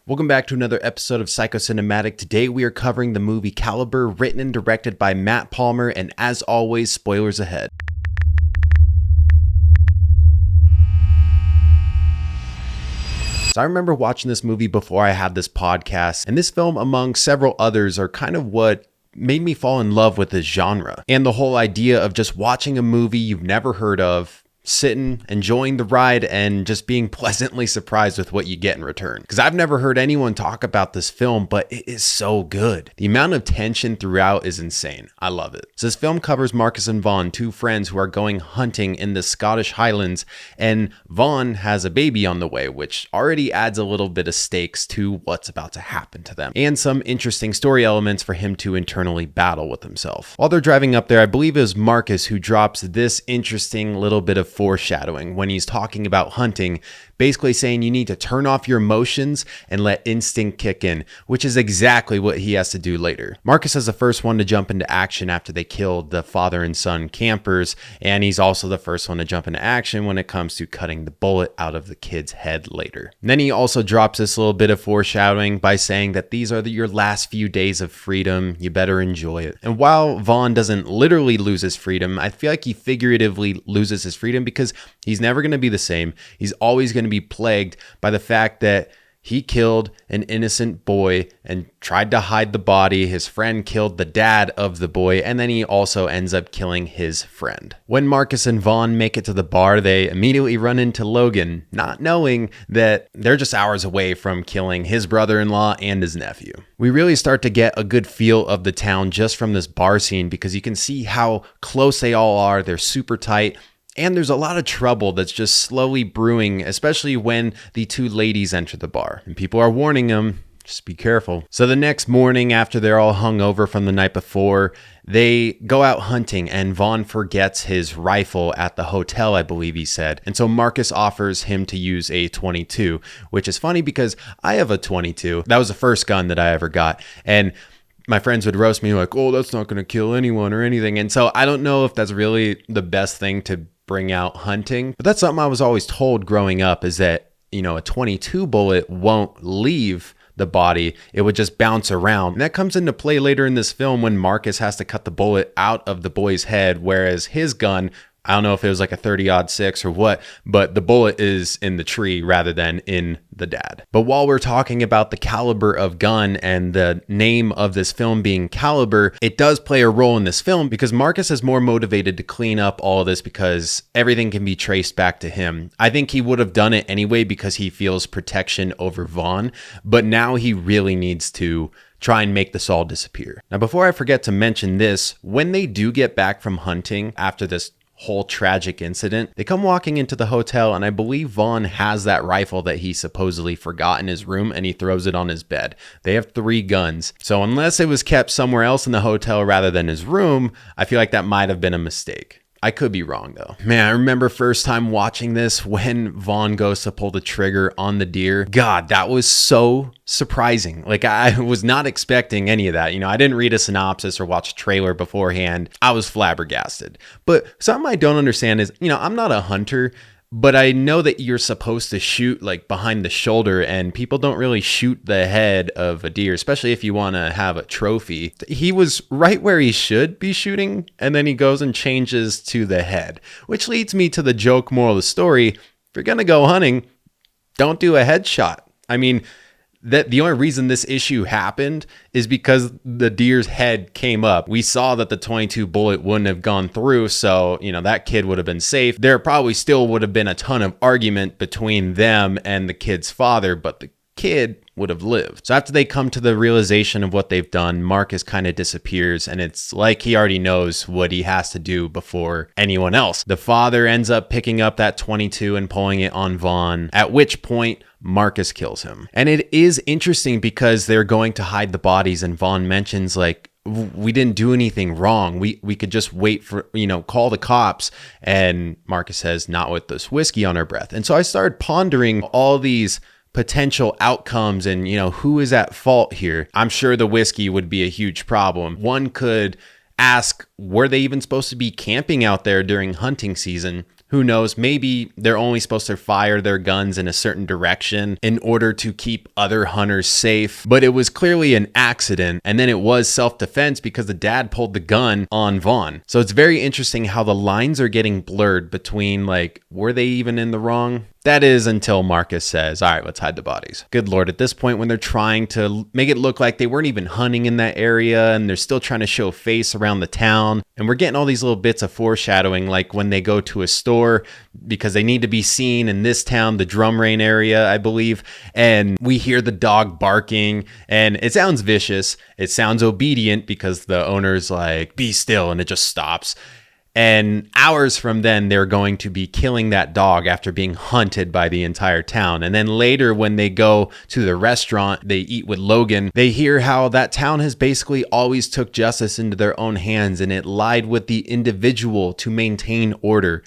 Welcome back to another episode of Psychocinematic. Today we are covering the movie Calibre, written and directed by Matt Palmer, and as always, spoilers ahead. So I remember watching this movie before I had this podcast, and this film, among several others, are kind of what made me fall in love with this genre. And the whole idea of just watching a movie you've never heard of, sitting, enjoying the ride, and just being pleasantly surprised with what you get in return. Because I've never heard anyone talk about this film, but it is so good. The amount of tension throughout is insane. I love it. So this film covers Marcus and Vaughn, two friends who are going hunting in the Scottish Highlands, and Vaughn has a baby on the way, which already adds a little bit of stakes to what's about to happen to them, and some interesting story elements for him to internally battle with himself. While they're driving up there, I believe it was Marcus who drops this interesting little bit of foreshadowing when he's talking about hunting, basically saying you need to turn off your emotions and let instinct kick in, which is exactly what he has to do later. Marcus is the first one to jump into action after they killed the father and son campers, and he's also the first one to jump into action when it comes to cutting the bullet out of the kid's head later. And then he also drops this little bit of foreshadowing by saying that these are your last few days of freedom, you better enjoy it. And while Vaughn doesn't literally lose his freedom, I feel like he figuratively loses his freedom because he's never going to be the same. He's always going to be plagued by the fact that he killed an innocent boy and tried to hide the body. His friend killed the dad of the boy, and then he also ends up killing his friend. When Marcus and Vaughn make it to the bar, they immediately run into Logan, not knowing that they're just hours away from killing his brother-in-law and his nephew. We really start to get a good feel of the town just from this bar scene because you can see how close they all are. They're super tight. And there's a lot of trouble that's just slowly brewing, especially when the two ladies enter the bar. And people are warning them, just be careful. So the next morning, after they're all hung over from the night before, they go out hunting, and Vaughn forgets his rifle at the hotel, I believe he said. And so Marcus offers him to use a .22, which is funny because I have a .22. That was the first gun that I ever got. And my friends would roast me like, oh, that's not going to kill anyone or anything. And so I don't know if that's really the best thing to bring out hunting, but that's something I was always told growing up, is that, a .22 bullet won't leave the body. It would just bounce around. And that comes into play later in this film when Marcus has to cut the bullet out of the boy's head, whereas his gun, I don't know if it was like a 30-06 or what, but the bullet is in the tree rather than in the dad. But while we're talking about the caliber of gun and the name of this film being Calibre, it does play a role in this film because Marcus is more motivated to clean up all of this because everything can be traced back to him. I think he would have done it anyway because he feels protection over Vaughn, but now he really needs to try and make this all disappear. Now, before I forget to mention this, when they do get back from hunting after this whole tragic incident, they come walking into the hotel, and I believe Vaughn has that rifle that he supposedly forgot in his room, and he throws it on his bed. They have 3 guns, so unless it was kept somewhere else in the hotel rather than his room, I feel like that might have been a mistake. I could be wrong though. Man, I remember first time watching this when Vaughn goes to pull the trigger on the deer. God, that was so surprising. Like, I was not expecting any of that. I didn't read a synopsis or watch a trailer beforehand. I was flabbergasted. But something I don't understand is, I'm not a hunter, but I know that you're supposed to shoot like behind the shoulder, and people don't really shoot the head of a deer, especially if you want to have a trophy. He was right where he should be shooting, and then he goes and changes to the head, which leads me to the joke moral of the story. If you're going to go hunting, don't do a headshot. I mean, that the only reason this issue happened is because the deer's head came up. We saw that the .22 bullet wouldn't have gone through, so, that kid would have been safe. There probably still would have been a ton of argument between them and the kid's father, but the kid would have lived. So after they come to the realization of what they've done, Marcus kind of disappears, and it's like he already knows what he has to do before anyone else. The father ends up picking up that .22 and pulling it on Vaughn, at which point Marcus kills him. And it is interesting because they're going to hide the bodies, and Vaughn mentions like, we didn't do anything wrong. We could just wait for, call the cops. And Marcus says, not with this whiskey on our breath. And so I started pondering all these potential outcomes and, who is at fault here. I'm sure the whiskey would be a huge problem. One could ask, were they even supposed to be camping out there during hunting season? Who knows? Maybe they're only supposed to fire their guns in a certain direction in order to keep other hunters safe. But it was clearly an accident. And then it was self-defense because the dad pulled the gun on Vaughn. So it's very interesting how the lines are getting blurred between, like, were they even in the wrong? That is until Marcus says, all right, let's hide the bodies. Good Lord, at this point when they're trying to make it look like they weren't even hunting in that area and they're still trying to show face around the town. And we're getting all these little bits of foreshadowing, like when they go to a store because they need to be seen in this town, the Drum Rain area, I believe. And we hear the dog barking and it sounds vicious. It sounds obedient because the owner's like, be still, and it just stops. And hours from then, they're going to be killing that dog after being hunted by the entire town. And then later, when they go to the restaurant, they eat with Logan, they hear how that town has basically always took justice into their own hands and it lied with the individual to maintain order.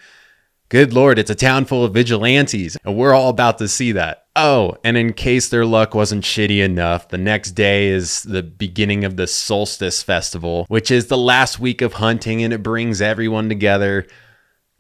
Good Lord, it's a town full of vigilantes, and we're all about to see that. Oh, and in case their luck wasn't shitty enough, the next day is the beginning of the Solstice Festival, which is the last week of hunting, and it brings everyone together.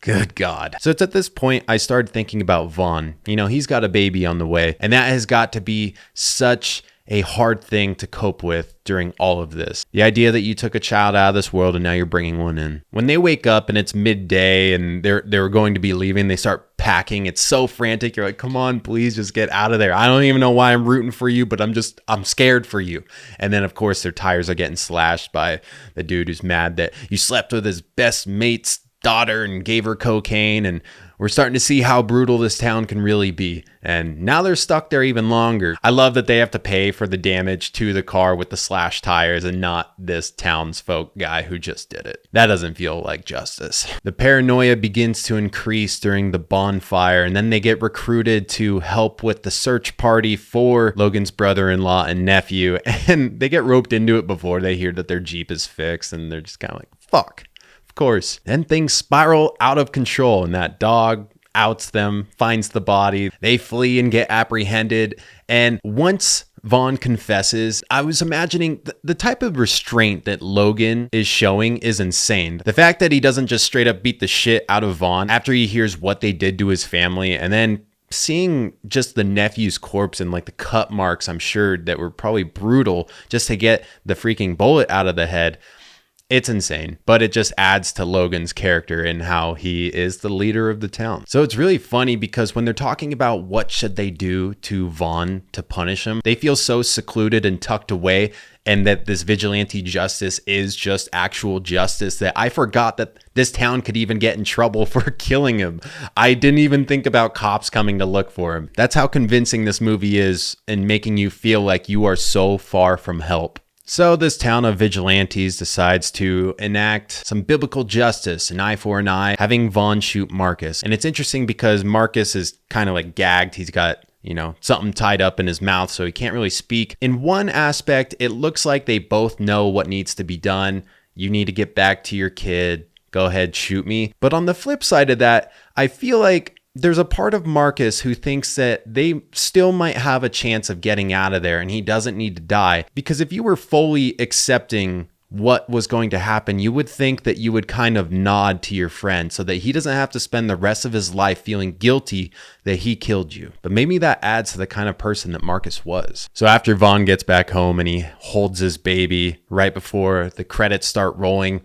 Good God. So it's at this point I started thinking about Vaughn. You know, he's got a baby on the way, and that has got to be such a hard thing to cope with during all of this. The idea that you took a child out of this world and now you're bringing one in. When they wake up and it's midday and they're going to be leaving, they start packing. It's so frantic. You're like, come on, please just get out of there. I don't even know why I'm rooting for you, but I'm scared for you. And then of course their tires are getting slashed by the dude who's mad that you slept with his best mate's daughter and gave her cocaine, and we're starting to see how brutal this town can really be. And now they're stuck there even longer. I love that they have to pay for the damage to the car with the slashed tires and not this townsfolk guy who just did it. That doesn't feel like justice. The paranoia begins to increase during the bonfire, and then they get recruited to help with the search party for Logan's brother-in-law and nephew, and they get roped into it before they hear that their Jeep is fixed, and they're just kind of like, fuck. Of course. Then things spiral out of control and that dog outs them, finds the body. They flee and get apprehended. And once Vaughn confesses, I was imagining the type of restraint that Logan is showing is insane. The fact that he doesn't just straight up beat the shit out of Vaughn after he hears what they did to his family, and then seeing just the nephew's corpse and like the cut marks, I'm sure, that were probably brutal just to get the freaking bullet out of the head. It's insane, but it just adds to Logan's character and how he is the leader of the town. So it's really funny because when they're talking about what should they do to Vaughn to punish him, they feel so secluded and tucked away, and that this vigilante justice is just actual justice, that I forgot that this town could even get in trouble for killing him. I didn't even think about cops coming to look for him. That's how convincing this movie is in making you feel like you are so far from help. So this town of vigilantes decides to enact some biblical justice, an eye for an eye, having Vaughn shoot Marcus. And it's interesting because Marcus is kind of like gagged. He's got, something tied up in his mouth, so he can't really speak. In one aspect, it looks like they both know what needs to be done. You need to get back to your kid. Go ahead, shoot me. But on the flip side of that, I feel like there's a part of Marcus who thinks that they still might have a chance of getting out of there and he doesn't need to die. Because if you were fully accepting what was going to happen, you would think that you would kind of nod to your friend so that he doesn't have to spend the rest of his life feeling guilty that he killed you. But maybe that adds to the kind of person that Marcus was. So after Vaughn gets back home and he holds his baby right before the credits start rolling,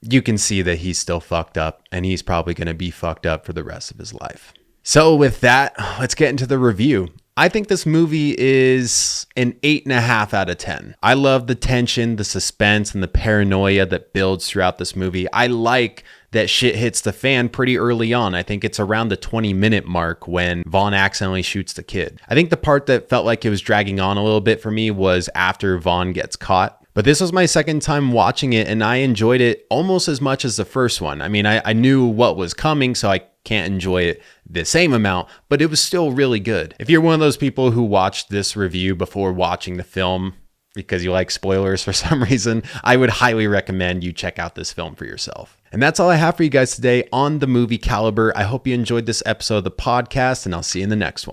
you can see that he's still fucked up, and he's probably going to be fucked up for the rest of his life. So with that, let's get into the review. I think this movie is an 8.5 out of 10. I love the tension, the suspense, and the paranoia that builds throughout this movie. I like that shit hits the fan pretty early on. I think it's around the 20-minute mark when Vaughn accidentally shoots the kid. I think the part that felt like it was dragging on a little bit for me was after Vaughn gets caught. But this was my second time watching it, and I enjoyed it almost as much as the first one. I mean, I knew what was coming, so I can't enjoy it the same amount, but it was still really good. If you're one of those people who watched this review before watching the film because you like spoilers for some reason, I would highly recommend you check out this film for yourself. And that's all I have for you guys today on the movie Calibre. I hope you enjoyed this episode of the podcast, and I'll see you in the next one.